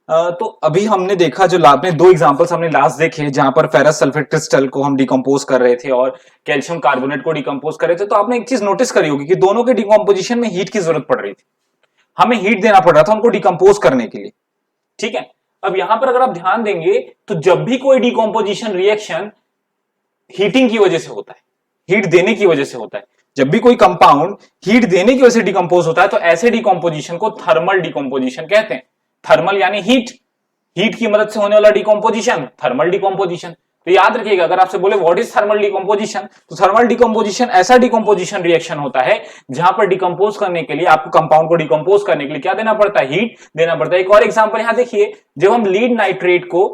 तो अभी हमने देखा जो आपने दो एग्जांपल्स हमने लास्ट देखे जहां पर फेरस सल्फेट क्रिस्टल को हम डिकम्पोज कर रहे थे और कैल्शियम कार्बोनेट को डिकम्पोज कर रहे थे, तो आपने एक चीज नोटिस करी होगी कि दोनों के डिकम्पोजिशन में हीट की जरूरत पड़ रही थी, हमें हीट देना पड़ रहा था उनको डिकम्पोज करने के लिए। ठीक है, अब यहां पर अगर आप ध्यान देंगे तो जब भी कोई डिकम्पोजिशन रिएक्शन हीटिंग की वजह से होता है, हीट देने की वजह से होता है, जब भी कोई कंपाउंड हीट देने की वजह से डिकम्पोज होता है तो ऐसे डिकम्पोजिशन को थर्मल डिकम्पोजिशन कहते हैं। थर्मल यानी हीट, हीट की मदद से होने वाला डिकम्पोजिशन थर्मल डिकम्पोजिशन। तो याद रखिएगा, अगर आपसे बोले व्हाट इज थर्मल डिकम्पोजिशन, तो थर्मल डिकम्पोजिशन ऐसा डिकम्पोजिशन रिएक्शन होता है जहां पर डिकम्पोज करने के लिए आपको कंपाउंड को डिकम्पोज करने के लिए क्या देना पड़ता है, हीट देना पड़ता है। एक और एग्जांपल यहां देखिए, जब हम लीड नाइट्रेट को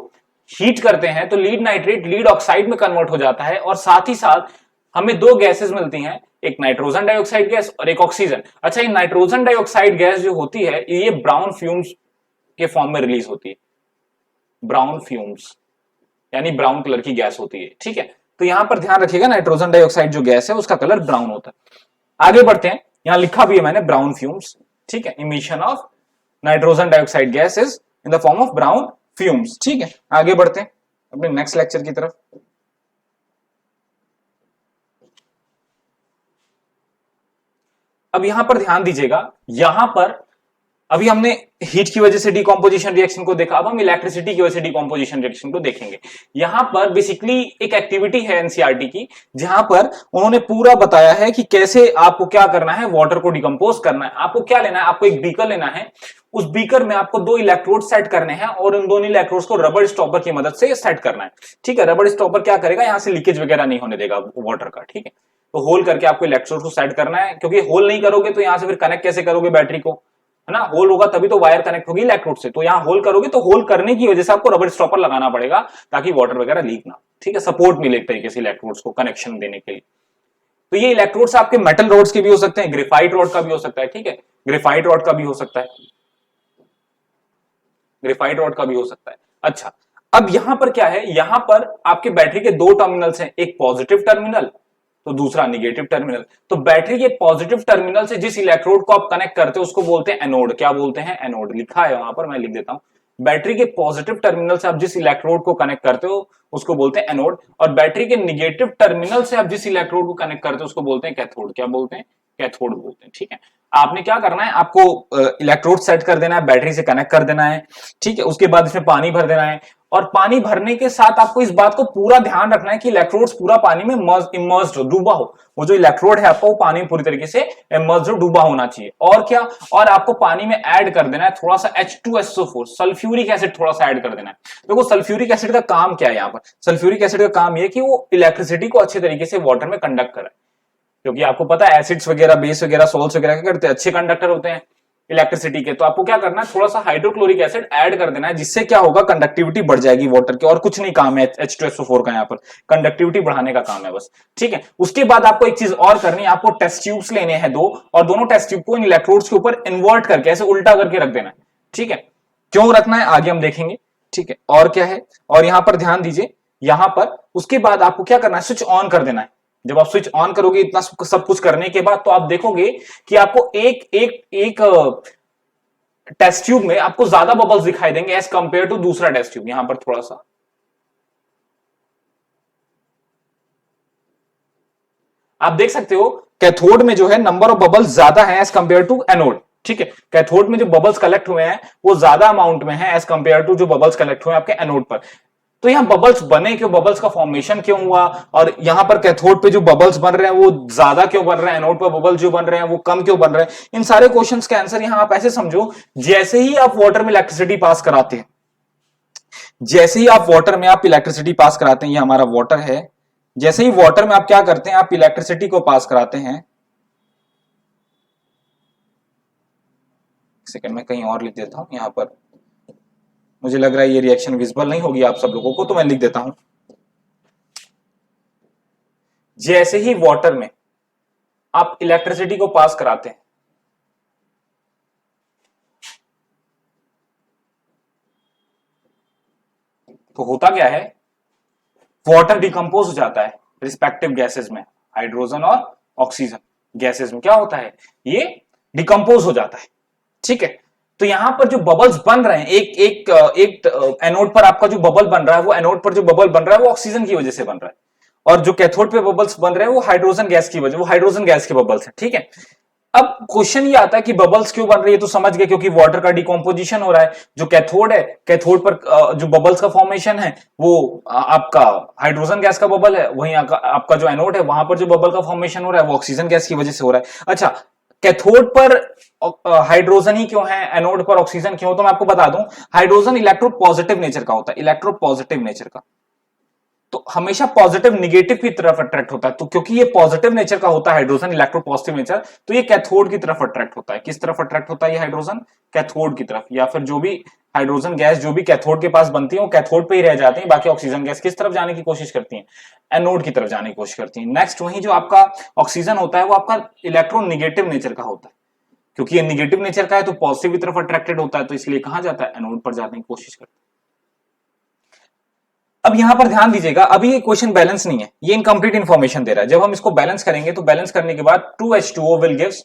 हीट करते हैं तो लीड नाइट्रेट लीड ऑक्साइड में कन्वर्ट हो जाता है और साथ ही साथ हमें दो गैसेस मिलती हैं, एक नाइट्रोजन डाइऑक्साइड गैस और एक ऑक्सीजन। अच्छा, ये नाइट्रोजन डाइऑक्साइड गैस जो होती है ये ब्राउन फ्यूम्स के फॉर्म में रिलीज होती है, ब्राउन फ्यूम्स यानी ब्राउन कलर की गैस होती है। ठीक है, तो यहां पर ध्यान रखिएगा नाइट्रोजन डाइऑक्साइड जो गैस है उसका कलर ब्राउन होता है। आगे बढ़ते हैं, यहां लिखा भी है मैंने ब्राउन फ्यूम्स। ठीक है, emission of nitrogen dioxide gas is in the form of brown fumes. ठीक है, आगे बढ़ते हैं अपने नेक्स्ट लेक्चर की तरफ। अब यहां पर ध्यान दीजिएगा, यहां पर अभी हमने हीट की वजह से डिकम्पोजिशन रिएक्शन को देखा, अब हम इलेक्ट्रिसिटी की वजह से डिकम्पोजिशन रिएक्शन को देखेंगे। यहां पर बेसिकली एक एक्टिविटी है एनसीईआरटी की जहां पर उन्होंने पूरा बताया है कि कैसे आपको क्या करना है, वाटर को डिकम्पोज करना है। आपको क्या लेना है, आपको एक बीकर लेना है, उस बीकर में आपको दो इलेक्ट्रोड सेट करने हैं और उन दोनों इलेक्ट्रोड्स को रबर स्टॉपर की मदद से सेट करना है। ठीक है, रबर स्टॉपर क्या करेगा, यहां से लीकेज वगैरह नहीं होने देगा वाटर का। ठीक है, तो होल करके आपको इलेक्ट्रोड को सेट करना है, क्योंकि होल नहीं करोगे तो यहां से फिर कनेक्ट कैसे करोगे बैटरी को, है ना, होल होगा तभी तो वायर कनेक्ट होगी इलेक्ट्रोड से। तो यहां होल करोगे तो होल करने की वजह से आपको रबर स्टॉपर लगाना पड़ेगा ताकि वाटर वगैरह लीक ना। ठीक है, सपोर्ट मिले एक तरीके से इलेक्ट्रोड्स को कनेक्शन देने के लिए। तो ये इलेक्ट्रोड्स आपके मेटल रोड्स के भी हो सकते हैं, ग्रेफाइट रॉड का भी हो सकता है। ठीक है, ग्रेफाइट रॉड का भी हो सकता है, ग्रेफाइट रॉड का भी हो सकता है। अच्छा, अब यहां पर क्या है, यहां पर आपके बैटरी के दो टर्मिनल्स हैं, एक पॉजिटिव टर्मिनल तो दूसरा निगेटिव टर्मिनल। तो बैटरी के पॉजिटिव टर्मिनल से जिस इलेक्ट्रोड को आप कनेक्ट करते हो उसको बोलते हैं एनोड। क्या बोलते हैं, एनोड। लिखा है वहां पर, मैं लिख देता हूं, बैटरी के पॉजिटिव टर्मिनल से आप जिस इलेक्ट्रोड को कनेक्ट करते हो उसको बोलते हैं एनोड, और बैटरी के निगेटिव टर्मिनल से आप जिस इलेक्ट्रोड को कनेक्ट करते हो उसको बोलते हैं कैथोड। क्या बोलते हैं, कैथोड बोलते हैं। ठीक है, आपने क्या करना है, आपको इलेक्ट्रोड सेट कर देना है, बैटरी से कनेक्ट कर देना है। ठीक है, उसके बाद इसमें पानी भर देना है, और पानी भरने के साथ आपको इस बात को पूरा ध्यान रखना है कि इलेक्ट्रोड्स पूरा पानी में इमर्स्ड हो, डूबा हो। वो जो इलेक्ट्रोड है आपको वो पानी में पूरी तरीके से इमर्स्ड हो, डूबा होना चाहिए। और क्या, और आपको पानी में ऐड कर देना है थोड़ा सा H2SO4 सल्फ्यूरिक एसिड, थोड़ा सा ऐड कर देना है। देखो सल्फ्यूरिक एसिड का काम क्या है, यहाँ पर सल्फ्यूरिक एसिड का काम ये कि वो इलेक्ट्रिसिटी को अच्छे तरीके से वाटर में कंडक्ट करे, क्योंकि आपको पता है एसिड्स वगैरह, बेस वगैरह, सॉल्ट्स वगैरह क्या करते हैं, अच्छे कंडक्टर होते हैं इलेक्ट्रिसिटी के। तो आपको क्या करना है, थोड़ा सा हाइड्रोक्लोरिक एसिड ऐड कर देना है, जिससे क्या होगा, कंडक्टिविटी बढ़ जाएगी वाटर की। और कुछ नहीं काम है H2SO4 का, यहाँ पर कंडक्टिविटी बढ़ाने का काम है बस। ठीक है, उसके बाद आपको एक चीज और करनी है, आपको टेस्ट ट्यूब्स लेने हैं दो, और दोनों टेस्ट ट्यूब को इन इलेक्ट्रोड्स के ऊपर इन्वर्ट करके ऐसे उल्टा करके रख देना है। ठीक है, क्यों रखना है आगे हम देखेंगे। ठीक है, और क्या है, और यहां पर ध्यान दीजिए, यहां पर उसके बाद आपको क्या करना है, स्विच ऑन कर देना है। जब आप स्विच ऑन करोगे इतना सब कुछ करने के बाद, तो आप देखोगे कि आपको एक एक एक टेस्ट ट्यूब में आपको ज्यादा बबल्स दिखाई देंगे एज कंपेयर टू दूसरा टेस्ट ट्यूब। यहां पर थोड़ा सा आप देख सकते हो, कैथोड में जो है नंबर ऑफ बबल्स ज्यादा है एज कंपेयर टू एनोड। ठीक है, कैथोड में जो बबल्स कलेक्ट हुए हैं वो ज्यादा अमाउंट में है एज कंपेयर टू जो बबल्स कलेक्ट हुए हैं आपके एनोड पर। तो यहां बबल्स बने क्यों, बबल्स का फॉर्मेशन क्यों हुआ, और यहां पर कैथोड पे जो बबल्स बन रहे हैं वो ज्यादा क्यों बन रहे हैं, एनोड पर बबल्स जो बन रहे हैं वो कम क्यों बन रहे हैं, इन सारे क्वेश्चंस का आंसर यहां आप ऐसे समझो, जैसे ही आप वाटर में इलेक्ट्रिसिटी पास कराते हैं, जैसे ही आप वाटर में आप इलेक्ट्रिसिटी पास कराते हैं, ये हमारा वाटर है, जैसे ही वाटर में आप क्या करते हैं, आप इलेक्ट्रिसिटी को पास कराते हैं। सेकंड में कहीं और लिख देता हूं, यहां पर मुझे लग रहा है ये रिएक्शन विजिबल नहीं होगी आप सब लोगों को, तो मैं लिख देता हूं, जैसे ही वाटर में आप इलेक्ट्रिसिटी को पास कराते हैं, तो होता क्या है, वाटर डिकम्पोज हो जाता है रिस्पेक्टिव गैसेस में, हाइड्रोजन और ऑक्सीजन गैसेस में क्या होता है, ये डिकम्पोज हो जाता है। ठीक है, तो यहां पर जो बबल्स बन रहे हैं, एक एनोड पर आपका जो बबल बन रहा है, वो एनोड पर जो बबल बन रहा है वो ऑक्सीजन की वजह से बन रहा है, और जो कैथोड पे बबल्स बन रहे हैं वो हाइड्रोजन गैस की वजह, वो हाइड्रोजन गैस के बबल्स हैं, ठीक है। अब क्वेश्चन ये आता है कि बबल्स क्यों बन रही है, तो समझ गए क्योंकि वाटर का डिकम्पोजिशन हो रहा है। जो कैथोड है, कैथोड पर जो बबल्स का फॉर्मेशन है वो आपका हाइड्रोजन गैस का बबल है, वहीं आपका जो एनोड है वहां पर जो बबल का फॉर्मेशन हो रहा है वो ऑक्सीजन गैस की वजह से हो रहा है। अच्छा, कैथोड पर हाइड्रोजन ही क्यों है, एनोड पर ऑक्सीजन क्यों, तो मैं आपको बता दूं, हाइड्रोजन इलेक्ट्रो पॉजिटिव नेचर का होता है, इलेक्ट्रो पॉजिटिव नेचर का, तो हमेशा पॉजिटिव निगेटिव की तरफ अट्रैक्ट होता है। तो क्योंकि ये पॉजिटिव नेचर का होता है हाइड्रोजन, इलेक्ट्रो पॉजिटिव नेचर, तो ये कैथोड की तरफ अट्रैक्ट होता है। किस तरफ अट्रैक्ट होता है ये हाइड्रोजन? कैथोड की तरफ, या फिर जो भी हाइड्रोजन गैस जो भी कैथोड के पास बनती है वो कैथोड पे ही रह जाती है, बाकी ऑक्सीजन गैस किस तरफ जाने की कोशिश करती है? एनोड की तरफ जाने की कोशिश करती है। नेक्स्ट वही जो आपका ऑक्सीजन होता है वो आपका इलेक्ट्रो निगेटिव नेचर का होता है, क्योंकि ये निगेटिव नेचर का है तो पॉजिटिव की तरफ अट्रैक्टेड होता है, तो इसलिए कहां जाता है? एनोड पर जाने की कोशिश करता है। अब यहां पर ध्यान दीजिएगा, अभी ये क्वेश्चन बैलेंस नहीं है, ये इनकम्प्लीट इंफॉर्मेशन दे रहा है। जब हम इसको बैलेंस करेंगे तो बैलेंस करने के बाद 2H2O will gives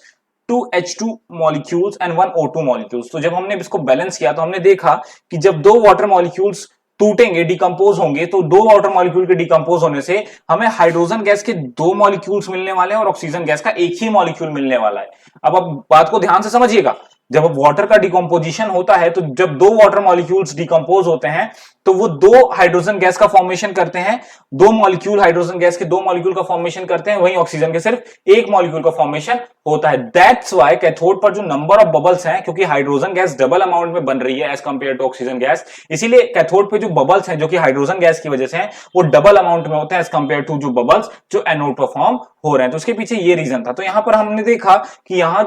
2H2 molecules and 1 O2 molecules. तो जब हमने इसको बैलेंस किया तो हमने देखा कि जब दो वाटर मॉलिक्यूल्स टूटेंगे, डिकम्पोज होंगे, तो दो वाटर मॉलिक्यूल के डिकम्पोज होने से हमें हाइड्रोजन गैस के दो मॉलिक्यूल्स मिलने वाले हैं और ऑक्सीजन गैस का एक ही मॉलिक्यूल मिलने वाला है। अब आप बात को ध्यान से समझिएगा, जब वाटर का डिकम्पोजिशन होता है तो जब दो वाटर मॉलिक्यूल्स डिकम्पोज होते हैं तो वो दो हाइड्रोजन गैस का फॉर्मेशन करते हैं, दो मॉलिक्यूल हाइड्रोजन गैस के दो मॉलिक्यूल का फॉर्मेशन करते हैं, वहीं ऑक्सीजन के सिर्फ एक मॉलिक्यूल का फॉर्मेशन होता है। दैट्स व्हाई कैथोड पर जो नंबर ऑफ बबल्स हैं, क्योंकि हाइड्रोजन गैस डबल अमाउंट में बन रही है as compare to oxygen gas, इसीलिए कैथोड पे जो बबल्स हैं जो कि हाइड्रोजन गैस की वजह से हैं वो डबल अमाउंट में होते हैं एज कंपेयर टू जो बबल्स जो एनोड पर फॉर्म हो रहे हैं। तो उसके पीछे ये रीजन था। तो यहां पर हमने देखा कि यहां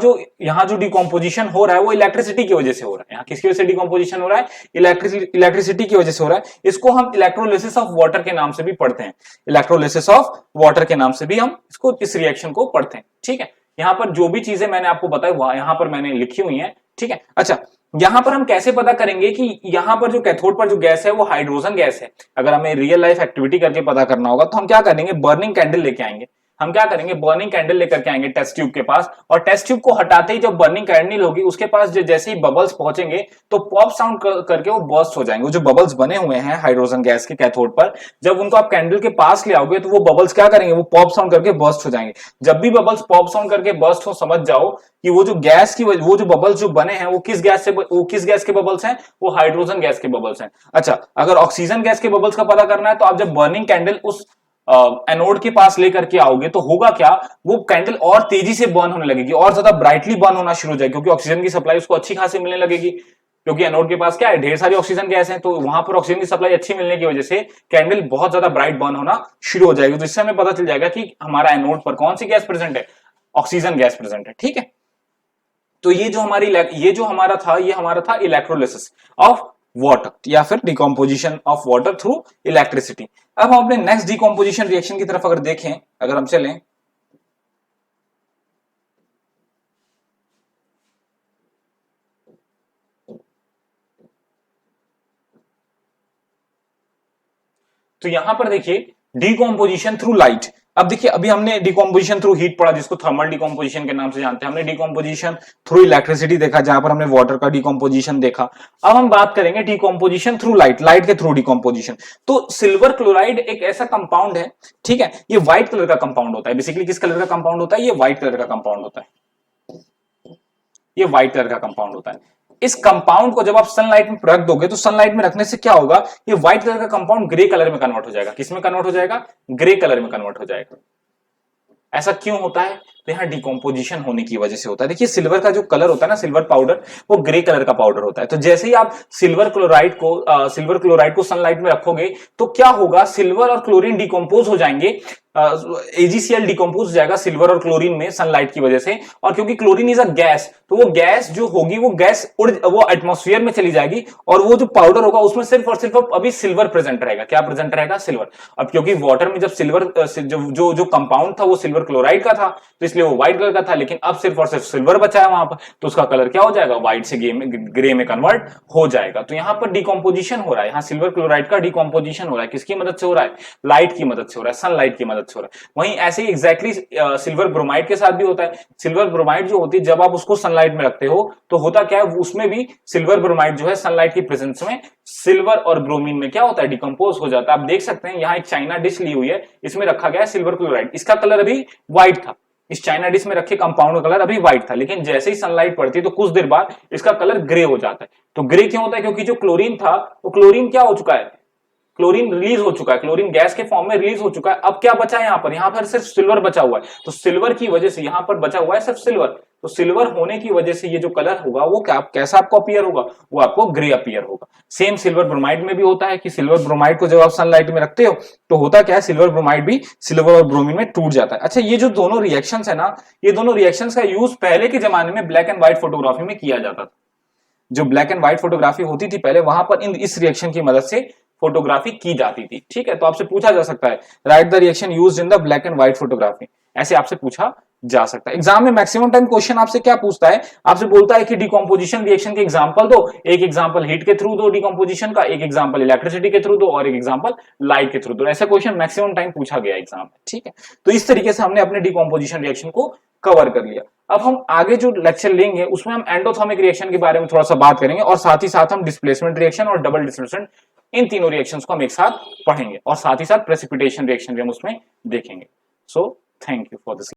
जो डिकम्पोजिशन हो रहा है वो इलेक्ट्रिसिटी की वजह से हो रहा है। यहां किसकी वजह से डिकम्पोजिशन हो रहा है? इलेक्ट्रिसिटी की वजह से हो रहा है। इसको हम इलेक्ट्रोलिसिस ऑफ वाटर के नाम से भी पढ़ते हैं, इलेक्ट्रोलिसिस ऑफ वाटर के नाम से भी हम इसको इस रिएक्शन को पढ़ते हैं, ठीक है। यहां पर जो भी चीजें मैंने आपको बताई वहां यहां पर मैंने लिखी हुई है, ठीक है। अच्छा, यहां पर हम कैसे पता करेंगे कि यहां पर जो कैथोड पर जो गैस है वो हाइड्रोजन गैस है? अगर हमें रियल लाइफ एक्टिविटी करके पता करना होगा तो हम क्या करेंगे, बर्निंग कैंडल लेके आएंगे। हम क्या करेंगे, बर्निंग कैंडल लेकर के आएंगे टेस्ट ट्यूब के पास, और टेस्ट ट्यूब को हटाते ही जब बर्निंग कैंडल होगी उसके पास जैसे ही बबल्स पहुंचेंगे तो पॉप साउंड करके वो बर्स्ट हो जाएंगे। वो जो बबल्स बने हुए हैं हाइड्रोजन गैस के कैथोड पर, जब उनको आप कैंडल के पास ले आओगे तो वो बबल्स क्या करेंगे, वो पॉप साउंड करके बर्स्ट हो जाएंगे। जब भी बबल्स पॉप साउंड करके बर्स्ट हो, समझ जाओ कि वो जो गैस की वो जो बबल्स जो बने हैं वो किस गैस के बबल्स हैं? वो हाइड्रोजन गैस के बबल्स हैं। अच्छा, अगर ऑक्सीजन गैस के बबल्स का पता करना है तो आप जब बर्निंग कैंडल उस एनोड के पास लेकर के आओगे तो होगा क्या, वो कैंडल और तेजी से बर्न होने लगेगी, और ज्यादा ब्राइटली बर्न होना शुरू हो जाएगी, क्योंकि ऑक्सीजन की सप्लाई उसको अच्छी खासी मिलने लगेगी। क्योंकि एनोड के पास क्या है, ढेर सारी ऑक्सीजन गैस है, तो वहां पर ऑक्सीजन की सप्लाई अच्छी मिलने की वजह से कैंडल बहुत ज्यादा ब्राइट बर्न होना शुरू हो जाएगी। तो इससे हमें पता चल जाएगा कि हमारा एनोड पर कौन सी गैस प्रेजेंट है, ऑक्सीजन गैस प्रेजेंट है, ठीक है। तो ये जो हमारा था इलेक्ट्रोलिसिस ऑफ वाटर, या फिर decomposition of water through electricity. अब हम अपने नेक्स्ट डिकम्पोजिशन रिएक्शन की तरफ अगर देखें, अगर हम चलें, तो यहां पर देखिए डिकम्पोजिशन थ्रू लाइट। अब देखिए, अभी हमने डिकम्पोजिशन थ्रू हीट पढ़ा जिसको थर्मल डिकम्पोजिशन के नाम से जानते हैं, हमने डिकम्पोजिशन थ्रू इलेक्ट्रिसिटी देखा जहां पर हमने वाटर का डिकम्पोजिशन देखा। अब हम बात करेंगे डिकम्पोजिशन थ्रू लाइट, लाइट के थ्रू डिकम्पोजिशन। तो सिल्वर क्लोराइड एक ऐसा कंपाउंड है, ठीक है, ये व्हाइट कलर का कंपाउंड होता है। बेसिकली किस कलर का कंपाउंड होता है? ये व्हाइट कलर का कंपाउंड होता है, ये व्हाइट कलर का कंपाउंड होता है। इस कंपाउंड को जब आप सनलाइट में रख दोगे तो सनलाइट में रखने से क्या होगा, ये व्हाइट कलर का कंपाउंड ग्रे कलर में कन्वर्ट हो जाएगा। किस में कन्वर्ट हो जाएगा? ग्रे कलर में कन्वर्ट हो जाएगा। ऐसा क्यों होता है? तो यहाँ डिकम्पोजिशन होने की वजह से होता है। देखिए, सिल्वर का जो कलर होता है ना, सिल्वर पाउडर, वो ग्रे कलर का पाउडर होता है। तो जैसे ही आप सिल्वर क्लोराइड को सनलाइट में रखोगे तो क्या होगा, सिल्वर और क्लोरीन डिकम्पोज हो जाएंगे, AgCl डिकम्पोज हो जाएगा सिल्वर और क्लोरीन में सनलाइट की वजह से। और क्योंकि क्लोरीन इज अ गैस, तो वो गैस जो होगी वो गैस वो एटमॉस्फेयर में चली जाएगी, और वो जो पाउडर होगा उसमें सिर्फ और सिर्फ अभी सिल्वर प्रेजेंट रहेगा। क्या प्रेजेंट रहेगा? सिल्वर। अब क्योंकि वाटर में जब सिल्वर जो कंपाउंड था वो सिल्वर क्लोराइड का था, तो इसलिए वो व्हाइट कलर का था, लेकिन अब सिर्फ और सिर्फ सिल्वर बचा है वहां पर, तो उसका कलर क्या हो जाएगा, व्हाइट से ग्रे में कन्वर्ट हो जाएगा। तो यहाँ पर डिकम्पोजिशन हो रहा है, यहाँ सिल्वर क्लोराइड का डिकम्पोजिशन हो रहा है, किसकी मदद से हो रहा है, लाइट की मदद से हो रहा है, सनलाइट की मदद से हो रहा है। वहीं ऐसे ही एग्जैक्टली सिल्वर ब्रोमाइड के साथ भी होता है। सिल्वर ब्रोमाइड जो होती है, जब आप उसको सनलाइट में रखते हो तो होता क्या है, उसमें भी सिल्वर ब्रोमाइड जो है सनलाइट की प्रेजेंस में सिल्वर और ब्रोमीन में क्या होता है, डिकम्पोज हो जाता है। आप देख सकते हैं यहाँ एक चाइना डिश ली हुई है, इसमें रखा गया है सिल्वर क्लोराइड, इसका कलर अभी व्हाइट था, इस चाइना डिश में रखे कंपाउंड का कलर अभी व्हाइट था, लेकिन जैसे ही सनलाइट पड़ती है तो कुछ देर बाद इसका कलर ग्रे हो जाता है। तो ग्रे क्यों होता है, क्योंकि जो क्लोरीन था वो क्लोरीन क्या हो चुका है, क्लोरीन रिलीज हो चुका है, क्लोरीन गैस के फॉर्म में रिलीज हो चुका है। अब क्या बचा है यहाँ पर सिर्फ सिल्वर बचा हुआ है, तो सिल्वर की वजह से यहाँ पर बचा हुआ है सिर्फ सिल्वर, तो सिल्वर होने की वजह से ये जो कलर होगा वो क्या कैसा आपको अपीयर होगा, वो आपको ग्रे अपीयर होगा। सेम सिल्वर ब्रोमाइड में भी होता है कि सिल्वर ब्रोमाइड को जब आप सनलाइट में रखते हो तो होता क्या है, सिल्वर ब्रोमाइड भी सिल्वर और ब्रोमीन में टूट जाता है। अच्छा, ये जो दोनों रिएक्शंस है ना, ये दोनों रिएक्शंस का यूज पहले के जमाने में ब्लैक एंड व्हाइट फोटोग्राफी में किया जाता था। जो ब्लैक एंड व्हाइट फोटोग्राफी होती थी पहले, वहां पर इस रिएक्शन की मदद से फोटोग्राफी की जाती थी। ठीक है, तो आपसे पूछा जा सकता है right the reaction used in the black and white photography, ऐसे आपसे पूछा जा सकता है। एग्जाम में मैक्सिमम टाइम क्वेश्चन आपसे क्या पूछता है, आपसे बोलता है कि डिकम्पोजिशन रिएक्शन के एग्जांपल दो, एक एग्जांपल हीट के थ्रू दो डिकम्पोजिशन का, एक एग्जांपल इलेक्ट्रिसिटी के थ्रू दो और एक एग्जांपल लाइट के थ्रू दो। ऐसा क्वेश्चन मैक्सिमम टाइम पूछा गया एग्जाम में। ठीक है, तो इस तरीके से हमने अपने डिकम्पोजिशन रिएक्शन को कवर कर लिया। अब हम आगे जो लेक्चर लेंगे उसमें हम एंडोथर्मिक रिएक्शन के बारे में थोड़ा सा बात करेंगे, और साथ ही साथ हम डिस्प्लेसमेंट रिएक्शन और डबल डिस्प्लेसमेंट, इन तीनों रिएक्शंस को हम एक साथ पढ़ेंगे, और साथ ही साथ प्रेसिपिटेशन रिएक्शन भी हम उसमें देखेंगे। So thank you for this.